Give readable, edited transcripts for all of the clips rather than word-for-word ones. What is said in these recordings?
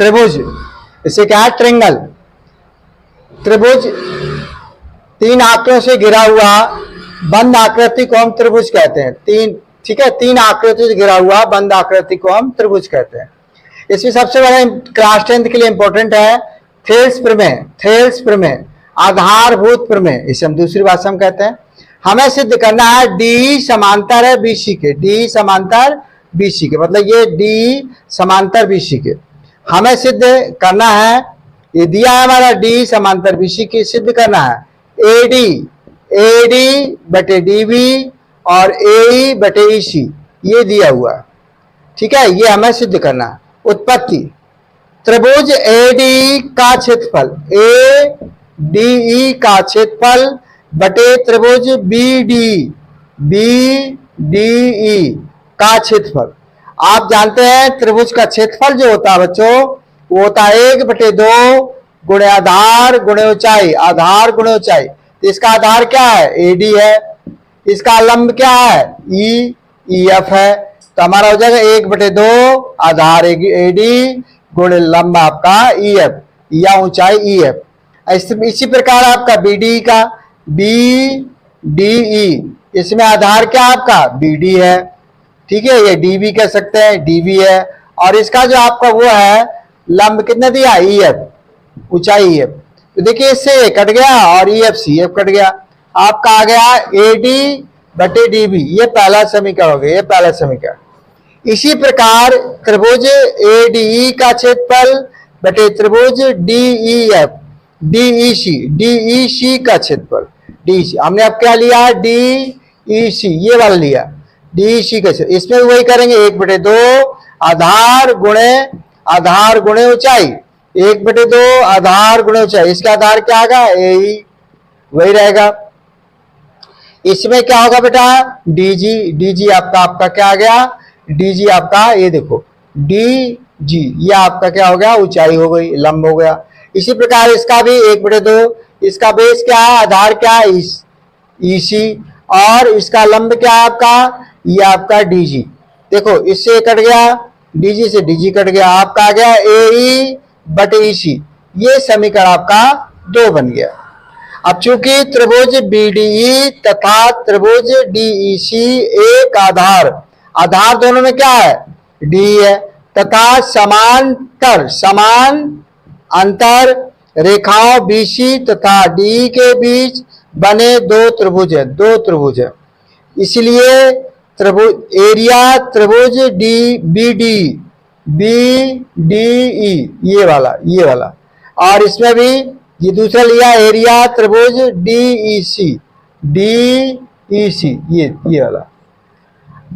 त्रिभुज, इसे क्या है, ट्रेंगल। त्रिभुज तीन आकृतियों से घिरा हुआ बंद आकृति को हम त्रिभुज कहते हैं। तीन, ठीक है, तीन आकृतियों से घिरा हुआ बंद आकृति को हम त्रिभुज कहते हैं। इसमें सबसे बड़ा क्लास 10th के लिए इंपॉर्टेंट है थेल्स प्रमेय। थेल्स प्रमेय, आधारभूत प्रमेय, इसे हम दूसरी भाषा में कहते हैं। हमें सिद्ध करना है डी समांतर है बीसी के, डी समांतर बीसी के, मतलब ये डी समांतर बीसी के हमें सिद्ध करना है। ये दिया है हमारा डी समांतर बीसी के, सिद्ध करना है एडी, एडी बटे डीबी और एई बटे ईसी, ये दिया हुआ, ठीक है, ये हमें सिद्ध करना है। उत्पत्ति, त्रिभुज एडी का क्षेत्रफल, ए डी का क्षेत्रफल बटे त्रिभुज बी डी का क्षेत्रफल। आप जानते हैं त्रिभुज का क्षेत्रफल जो होता है बच्चों, वो होता है 1/2 गुणे आधार गुणे ऊंचाई, आधार गुणे ऊंचाई। इसका आधार क्या है, एडी है, इसका लंब क्या है, ई एफ है, तो हमारा हो जाएगा 1/2 आधार एडी गुणे लंब आपका ई एफ या ऊंचाई ई एफ। इसी प्रकार आपका बी डी का बी डी ई, इसमें आधार क्या आपका बी डी है, ठीक है, ये डी बी कह सकते हैं, डी बी है, और इसका जो आपका वो है लंब कितना दिया, ई एफ, ऊंचाई ई एफ। तो देखिए इससे कट गया और E F C F cut गया, आपका आ गया ए डी बटे डी बी, ये पहला समीकरण हो गया, ये पहला समीकरण। इसी प्रकार त्रिभुज ए डी ई का क्षेत्रफल बटे त्रिभुज D E F D E C का क्षेत्रफल, डी सी हमने अब क्या लिया, डी ई सी, ये वाला लिया डी ई सी का क्षेत्रफल। इसमें वही करेंगे 1/2 आधार गुणे ऊंचाई, 1/2 आधार गुणे ऊंचाई, इसका आधार क्या आएगा, ए, वही रहेगा। इसमें क्या होगा बेटा, डीजी, डीजी आपका क्या आ गया, डीजी आपका ये देखो डी जी, ये आपका क्या हो गया, ऊंचाई हो गई, लंब हो गया। इसी प्रकार इसका भी 1/2, इसका बेस क्या है, आधार क्या है, ईसी, और इसका लंब क्या है आपका, ये आपका डीजी। देखो इससे कट गया, डीजी से डीजी कट गया, आपका आ गया ए बटे ईसी, ये समीकरण आपका 2 बन गया। अब चूंकि त्रिभुज बीडीई तथा त्रिभुज डीईसी एक आधार दोनों में क्या है, डी है, तथा समान अंतर रेखाओं बीसी तथा डी के बीच बने दो त्रिभुज है, इसलिए त्रिभुज एरिया त्रिभुज बी डी ई, ये वाला, और इसमें भी ये दूसरा लिया एरिया त्रिभुज डी ई सी, ये वाला,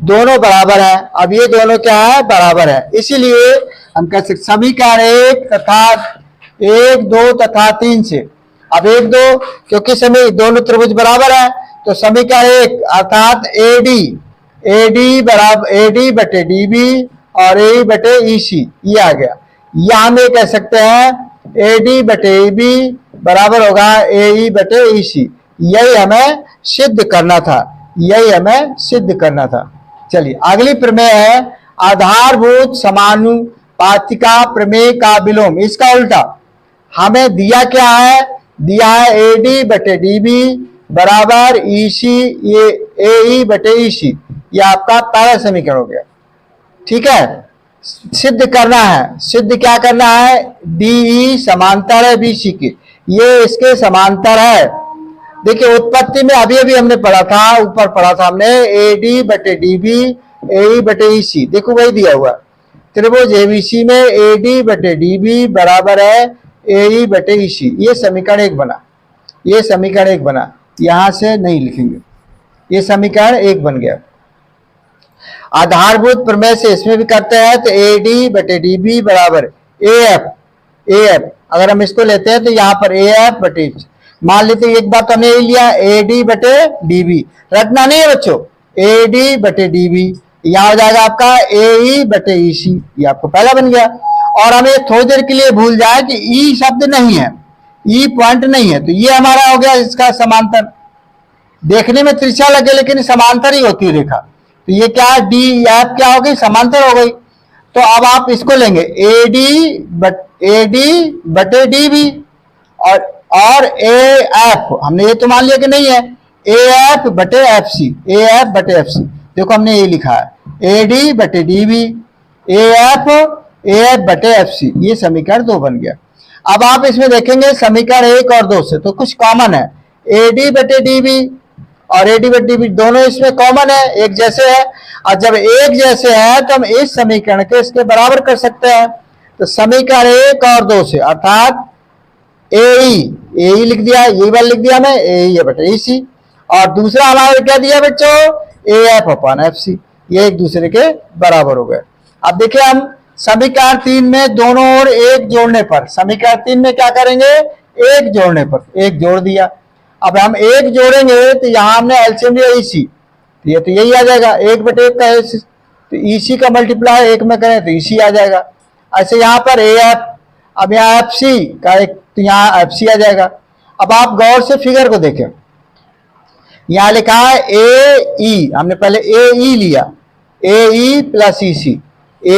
दोनों बराबर है। अब ये दोनों क्या है, बराबर है, इसीलिए हम कह सकते समीकरण 1, 2 तथा 3 से। अब 1, 2 क्योंकि समय दोनों त्रिभुज बराबर है, तो समीकरण 1 अर्थात एडी बराबर एडी बटे डीबी और ए बटे ईसी, ये आ गया। या हम ये कह सकते हैं एडी बटे ईबी बराबर होगा ए बटे ईसी, यही हमें सिद्ध करना था, चलिए अगली प्रमेय है आधारभूत समानुपातिका प्रमेय का विलोम। इसका उल्टा हमें दिया क्या है, दिया है एडी बटे डीबी बराबर ईसी, ये ए बटे ईसी, ये आपका पहला समीकरण हो गया, ठीक है। सिद्ध करना है, सिद्ध क्या करना है, डीई समांतर है बीसी के, ये इसके समांतर है। देखिए उत्पत्ति में अभी हमने पढ़ा था, ऊपर पढ़ा था हमने एडी बटे डीबी ए बटे ईसी, देखो वही दिया हुआ त्रिभुज एबीसी में एडी बटे डीबी बराबर है ए बटे ईसी, ये समीकरण 1 बना, यहां से नहीं लिखेंगे, ये समीकरण 1 बन गया। आधारभूत प्रमेय से इसमें भी करते हैं, तो एडी बटे डीबी बराबर ए एफ, अगर हम इसको लेते हैं तो यहाँ पर ए एफ बटे, मान लेते एक बात हमने ये लिया एडी बटे डीबी, रटना नहीं है बच्चों, एडी बटे डीबी, यहाँ हो जाएगा आपका ए बटे ईसी, ये आपको पहला बन गया। और हमें थोड़ी देर के लिए भूल जाए कि ई शब्द नहीं है, ई पॉइंट नहीं है, तो ये हमारा हो गया इसका समांतर। देखने में तिरछा लगे लेकिन समांतर ही होती है रेखा, तो ये क्या डी एफ क्या हो गई, समांतर हो गई। तो अब आप इसको लेंगे एडी बटे डी बी, और ए एफ, हमने ये तो मान लिया कि नहीं है, ए एफ बटे एफ सी, ए एफ बटे एफ सी, देखो हमने ये लिखा है ए डी बटे डी बी, ए एफ बटे एफ सी, ये समीकरण 2 बन गया। अब आप इसमें देखेंगे समीकरण 1 और 2 से तो कुछ कॉमन है, ए डी बटे डी बी और ए डी बटे डी बी दोनों इसमें कॉमन है, एक जैसे है, और जब एक जैसे है तो हम इस समीकरण के इसके बराबर कर सकते हैं। तो समीकरण 1 और 2 से, अर्थात ए लिख दिया, ये वाला लिख दिया मैं, ए बटे ई सी, और दूसरा हमारा क्या दिया बच्चों, A F upon F C, ये एक दूसरे के बराबर हो गए। अब देखिए हम समीकरण 3 में दोनों ओर एक जोड़ने पर, समीकरण 3 में क्या करेंगे, एक जोड़ने पर एक जोड़ दिया। अब हम एक जोड़ेंगे तो यहां हमने एलसीएम लिया ईसी, तो ये तो यही आ जाएगा 1/1 का, तो ईसी का मल्टीप्लाई 1 में करें तो ईसी आ जाएगा। ऐसे यहाँ पर ए एफ, अब यहाँ एफ सी का एक, तो यहाँ एफ सी आ जाएगा। अब आप गौर से फिगर को देखें, यहां लिखा है ए ई, हमने पहले ए ई लिया, ए ई प्लस ई सी, ए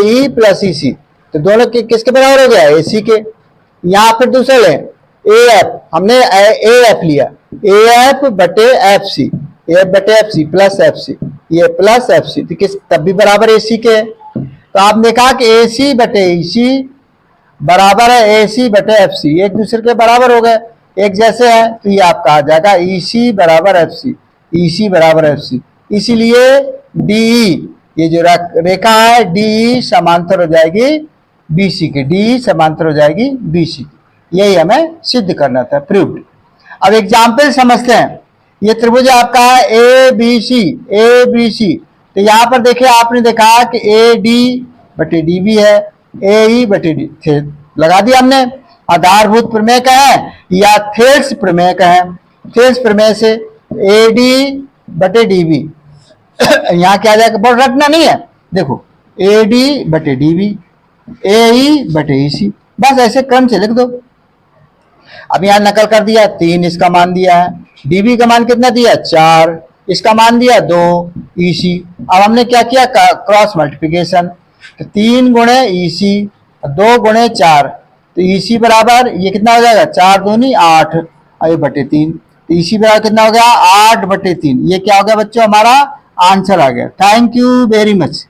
ई प्लस ई सी, तो दोनों के किसके बराबर हो गया, ए सी के। यहां फिर दूसरा लें ए एफ, हमने ए एफ लिया, ए एफ बटे एफ सी, ए एफ बटे F C plus F C, ये प्लस एफ सी, तो किस तब भी बराबर ए सी के। तो आपने कहा कि ए सी बटे ई सी बराबर है ए सी बटे एफ सी, एक दूसरे के बराबर हो गए, एक जैसे है, तो ये आपका आ जाएगा ई सी बराबर एफ सी, ई सी बराबर एफ सी। इसीलिए डी, ये जो रेखा है डी समांतर हो जाएगी बी सी के, डी समांतर हो जाएगी बी सी, यही हमें सिद्ध करना था, प्रूव्ड। अब एग्जाम्पल समझते हैं, ये त्रिभुज आपका है ए बी सी, तो यहां पर देखिए आपने देखा कि ए डी बटे डी बी है, ए ई बटे डी, लगा दिया हमने। आधारभूत प्रमेय का है या थेल्स प्रमेय का है, थेल्स प्रमेय से ए डी बटे डी बी, यहाँ क्या जाएगा, बहुत रटना नहीं है, देखो ए डी बटे डी बी, ए ई बटे ई सी, बस ऐसे क्रम से लिख दो। अब यहाँ नकल कर दिया, 3 इसका मान दिया है, डीबी का मान कितना दिया 4, इसका मान दिया 2 ईसी। अब हमने क्या किया, क्रॉस मल्टीप्लिकेशन, तो 3 गुणे ईसी 2 गुणे 4, तो ईसी बराबर ये कितना हो जाएगा, 4 दूनी 8, ये बटे 3, तो ईसी बराबर कितना हो गया 8/3। ये क्या हो गया बच्चों, हमारा आंसर आ गया। Thank you very much.